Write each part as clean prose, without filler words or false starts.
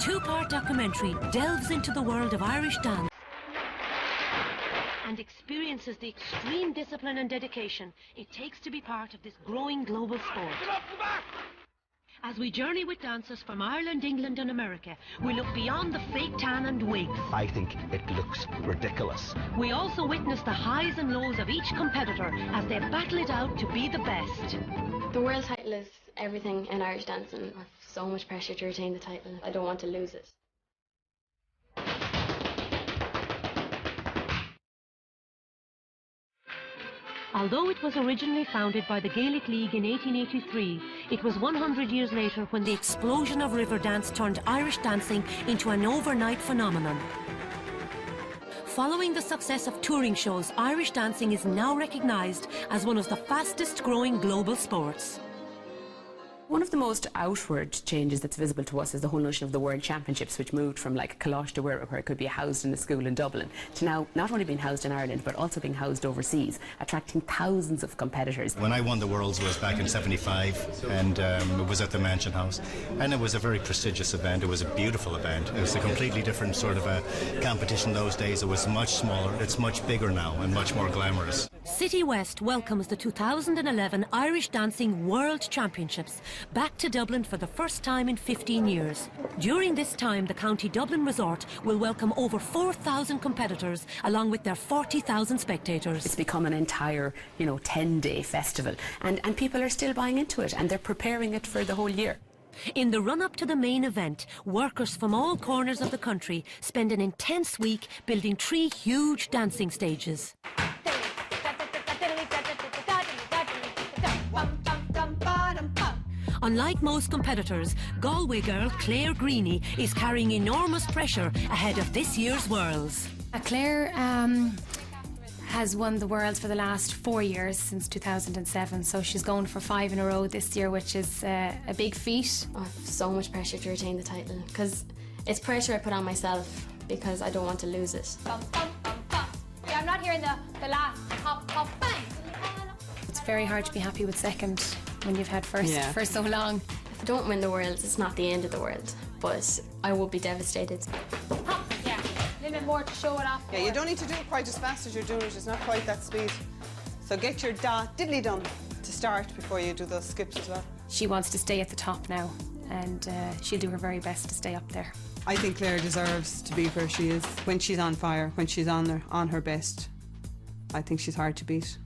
two-part documentary delves into the world of Irish dance and experiences the extreme discipline and dedication it takes to be part of this growing global sport. As we journey with dancers from Ireland, England and America, we look beyond the fake tan and wigs. I think it looks ridiculous. We also witness the highs and lows of each competitor as they battle it out to be the best. The world title is everything in Irish dancing. I have so much pressure to retain the title. I don't want to lose it. Although it was originally founded by the Gaelic League in 1883, it was 100 years later when the explosion of river dance turned Irish dancing into an overnight phenomenon. Following the success of touring shows, Irish dancing is now recognised as one of the fastest growing global sports. One of the most outward changes that's visible to us is the whole notion of the World Championships, which moved from like Colosh to where it could be housed in a school in Dublin, to now not only being housed in Ireland but also being housed overseas, attracting thousands of competitors. When I won the Worlds was back in '75, and it was at the Mansion House, and it was a very prestigious event. It was a beautiful event. It was a completely different sort of a competition those days. It was much smaller. It's much bigger now and much more glamorous. City West welcomes the 2011 Irish Dancing World Championships back to Dublin for the first time in 15 years. During this time, the County Dublin Resort will welcome over 4,000 competitors along with their 40,000 spectators. It's become an entire, 10-day festival, and people are still buying into it, and they're preparing it for the whole year. In the run-up to the main event, workers from all corners of the country spend an intense week building 3 huge dancing stages. Unlike most competitors, Galway girl Claire Greeny is carrying enormous pressure ahead of this year's Worlds. Claire has won the Worlds for the last 4 years, since 2007, so she's going for 5 in a row this year, which is a big feat. I have so much pressure to retain the title, because it's pressure I put on myself because I don't want to lose it. Yeah, I'm not hearing the last hop, hop, bang. It's very hard to be happy with second when you've had first for so long. If I don't win the Worlds, it's not the end of the world, but I will be devastated. Hop, yeah, a little bit more to show it off. Yeah, you don't need to do it quite as fast as you're doing it. It's not quite that speed. So get your diddly done to start before you do those skips as well. She wants to stay at the top now, and she'll do her very best to stay up there. I think Claire deserves to be where she is when she's on fire, when she's on her best. I think she's hard to beat.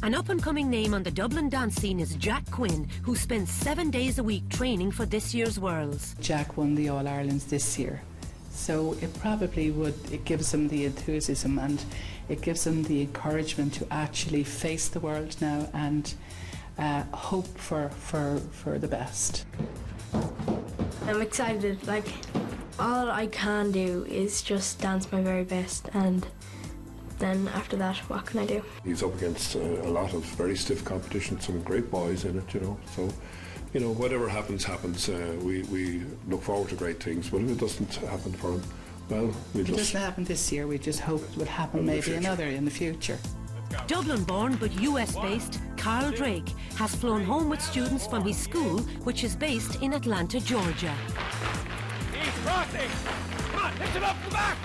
An up-and-coming name on the Dublin dance scene is Jack Quinn, who spends 7 days a week training for this year's Worlds. Jack won the All-Irelands this year, so it gives him the enthusiasm and it gives him the encouragement to actually face the world now and hope for the best. I'm excited. All I can do is just dance my very best, and then after that, what can I do? He's up against a lot of very stiff competition, some great boys in it, so, whatever happens. We look forward to great things, but if it doesn't happen for him, well, It doesn't happen this year, we just hope it will happen maybe another in the future. Dublin-born but US-based, Carl Drake has flown home with students from his school, which is based in Atlanta, Georgia. He's crossing! Come on, lift him up the back!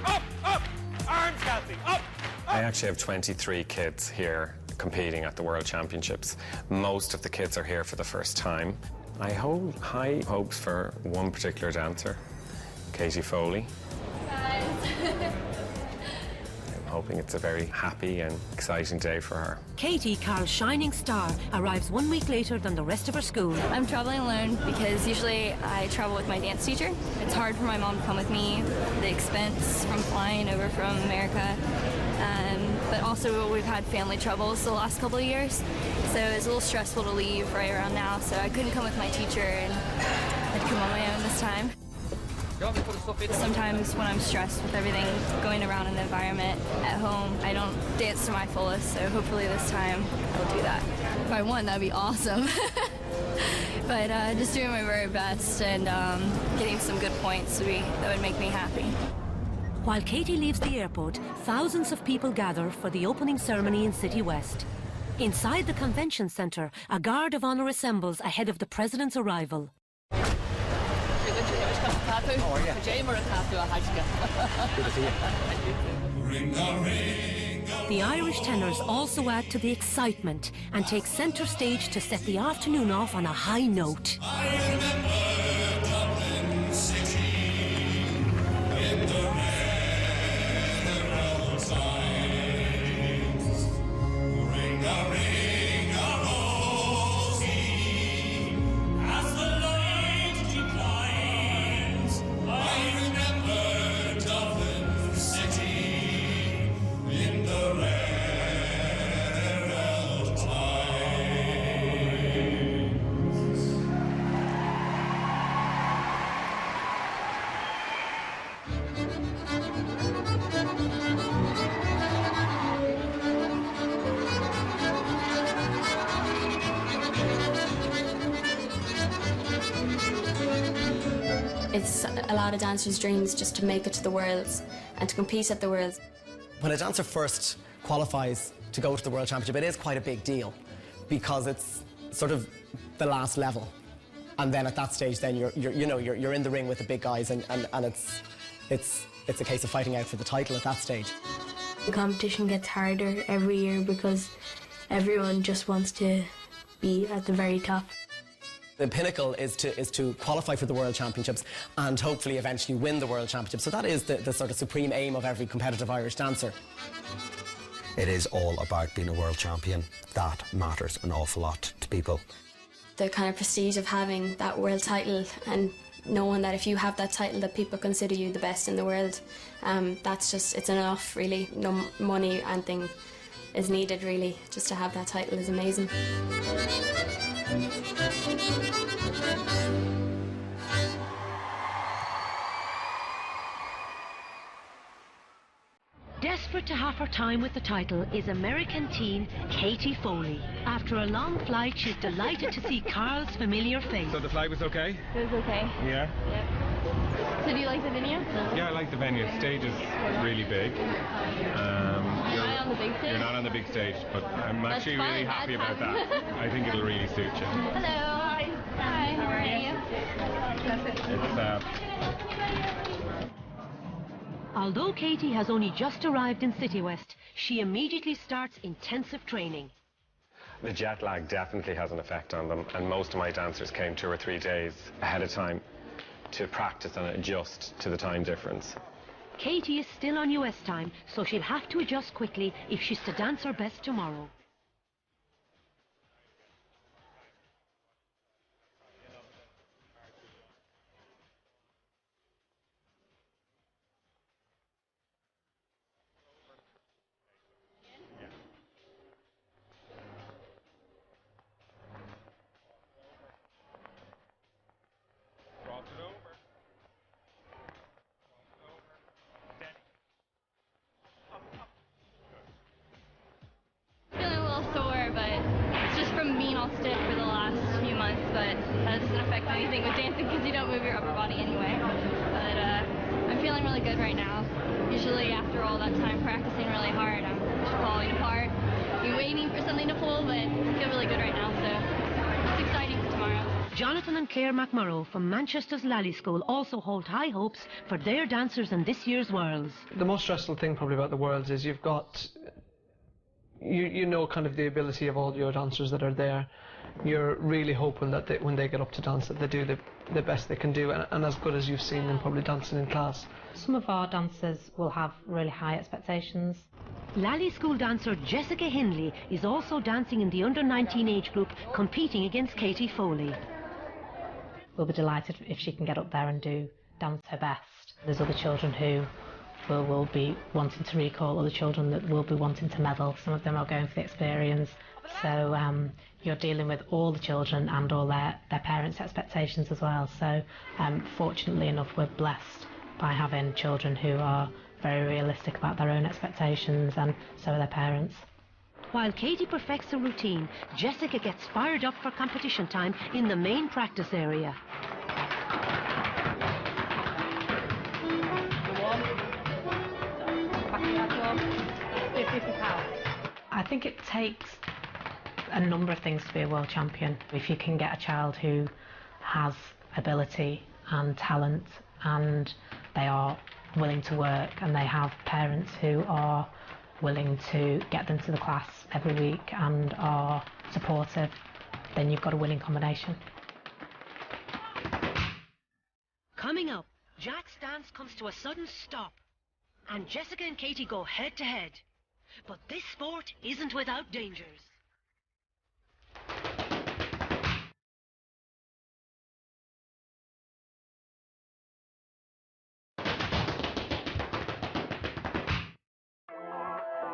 Up, up! Arms, Kathy, up! I actually have 23 kids here competing at the World Championships. Most of the kids are here for the first time. I hold high hopes for one particular dancer, Katie Foley. I'm hoping it's a very happy and exciting day for her. Katie, Carl's shining star, arrives 1 week later than the rest of her school. I'm traveling alone because usually I travel with my dance teacher. It's hard for my mom to come with me, the expense from flying over from America. But also we've had family troubles the last couple of years, so it's a little stressful to leave right around now, so I couldn't come with my teacher and I had to come on my own this time. Sometimes when I'm stressed with everything going around in the environment at home, I don't dance to my fullest, so hopefully this time I'll do that. If I won, that'd be awesome. But just doing my very best and getting some good points that would make me happy. While Katie leaves the airport, thousands of people gather for the opening ceremony in City West. Inside the convention centre, a guard of honour assembles ahead of the President's arrival. Cathu. How are you? Jamer Cathu a Hashka. Good to see you. The Irish tenors also add to the excitement and take centre stage to set the afternoon off on a high note. It's a lot of dancers' dreams just to make it to the Worlds and to compete at the Worlds. When a dancer first qualifies to go to the World Championship, it is quite a big deal because it's sort of the last level. And then at that stage, then you're in the ring with the big guys, and it's a case of fighting out for the title at that stage. The competition gets harder every year because everyone just wants to be at the very top. The pinnacle is to qualify for the World Championships and hopefully eventually win the World Championship. So that is the sort of supreme aim of every competitive Irish dancer. It is all about being a world champion. That matters an awful lot to people. The kind of prestige of having that world title and knowing that if you have that title that people consider you the best in the world, that's just, it's enough really. No money or anything is needed really. Just to have that title is amazing. Desperate to have her time with the title is American teen Katie Foley. After a long flight, she's delighted to see Carl's familiar face. So the flight was okay? It was okay. Yeah? Yep. So do you like the venue? Yeah, I like the venue. The stage is really big. You're not on the big stage? You're not on the big stage, but I'm That's actually fine, really happy that's about that. I think it'll really suit you. Hello. Hi. Hi, how are you? Although Katie has only just arrived in City West, she immediately starts intensive training. The jet lag definitely has an effect on them, and most of my dancers came 2 or 3 days ahead of time to practice and adjust to the time difference. Katie is still on US time, so she'll have to adjust quickly if she's to dance her best tomorrow. Feeling a little sore, but it's just from being all stiff for the last few months, but that doesn't affect anything with dancing because you don't move your upper body anyway. But I'm feeling really good right now. Usually after all that time practicing really hard, I'm just falling apart. I'm waiting for something to pull, but I feel really good right now, so it's exciting for tomorrow. Jonathan and Claire McMurrow from Manchester's Lally School also hold high hopes for their dancers in this year's Worlds. The most stressful thing probably about the Worlds is you've got, you know kind of the ability of all your dancers that are there. You're really hoping that when they get up to dance that they do the best they can do and as good as you've seen them probably dancing in class. Some of our dancers will have really high expectations. Lally School dancer Jessica Hindley is also dancing in the under-19 age group, competing against Katie Foley. We'll be delighted if she can get up there and dance her best. There's other children who will be wanting to recall, other children that will be wanting to medal. Some of them are going for the experience. So you're dealing with all the children and all their parents' expectations as well. So fortunately enough, we're blessed by having children who are very realistic about their own expectations, and so are their parents. While Katie perfects her routine, Jessica gets fired up for competition time in the main practice area. I think it takes a number of things to be a world champion. If you can get a child who has ability and talent and they are willing to work, and they have parents who are willing to get them to the class every week and are supportive, then you've got a winning combination. Coming up, Jack's dance comes to a sudden stop, and Jessica and Katie go head to head. But this sport isn't without dangers.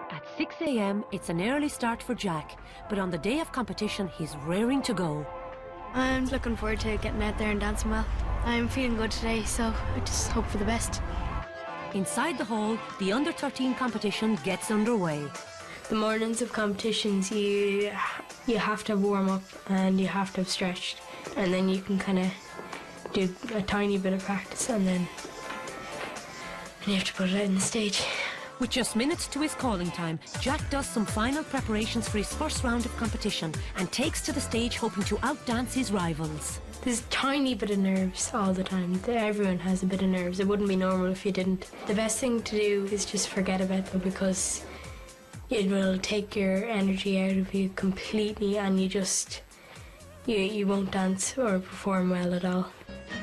At 6 a.m, it's an early start for Jack, but on the day of competition, he's raring to go. I'm looking forward to getting out there and dancing well. I'm feeling good today, so I just hope for the best. Inside the hall, the under-13 competition gets underway. The mornings of competitions, you have to warm up and you have to have stretched, and then you can kind of do a tiny bit of practice, and then you have to put it out on the stage. With just minutes to his calling time, Jack does some final preparations for his first round of competition and takes to the stage hoping to outdance his rivals. There's a tiny bit of nerves all the time. Everyone has a bit of nerves. It wouldn't be normal if you didn't. The best thing to do is just forget about them, because it will take your energy out of you completely, and you won't dance or perform well at all.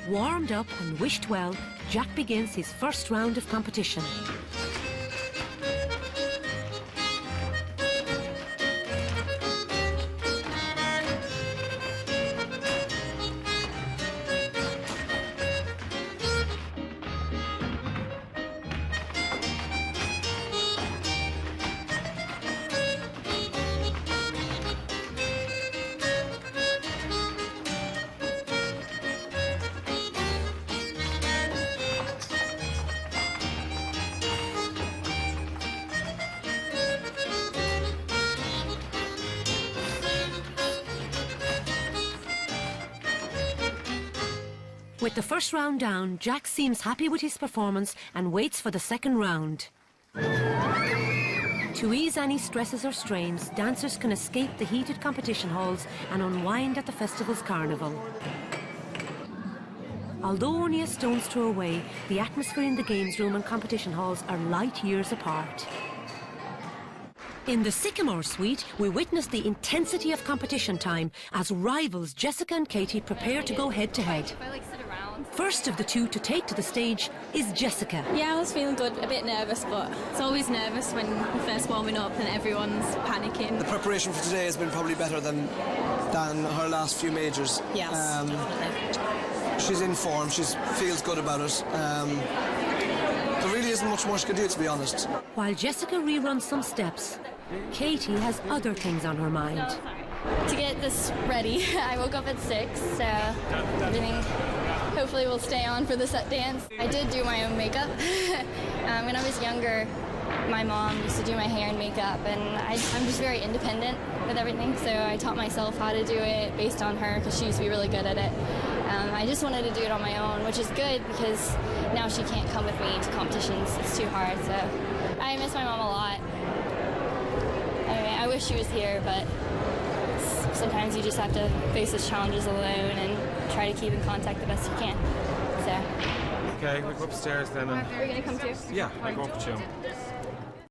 Warmed up and wished well, Jack begins his first round of competition. With the first round down, Jack seems happy with his performance and waits for the second round. To ease any stresses or strains, dancers can escape the heated competition halls and unwind at the festival's carnival. Although only a stone's throw away, the atmosphere in the games room and competition halls are light years apart. In the Sycamore Suite, we witness the intensity of competition time as rivals Jessica and Katie prepare to go head-to-head. First of the two to take to the stage is Jessica. Yeah, I was feeling good, a bit nervous, but it's always nervous when you're first warming up and everyone's panicking. The preparation for today has been probably better than her last few majors. Yes, definitely. She's in form, she feels good about it. There really isn't much more she can do, to be honest. While Jessica reruns some steps, Katie has other things on her mind. To get this ready, I woke up at 6, so everything hopefully will stay on for the set dance. I did do my own makeup. When I was younger, my mom used to do my hair and makeup, and I'm just very independent with everything, so I taught myself how to do it based on her because she used to be really good at it. I just wanted to do it on my own, which is good because now she can't come with me to competitions. It's too hard, so I miss my mom a lot. Anyway, I wish she was here, but sometimes you just have to face those challenges alone and try to keep in contact the best you can. So. Okay, we'll go upstairs then. Are we going to come too? Yeah, I'll go up with you.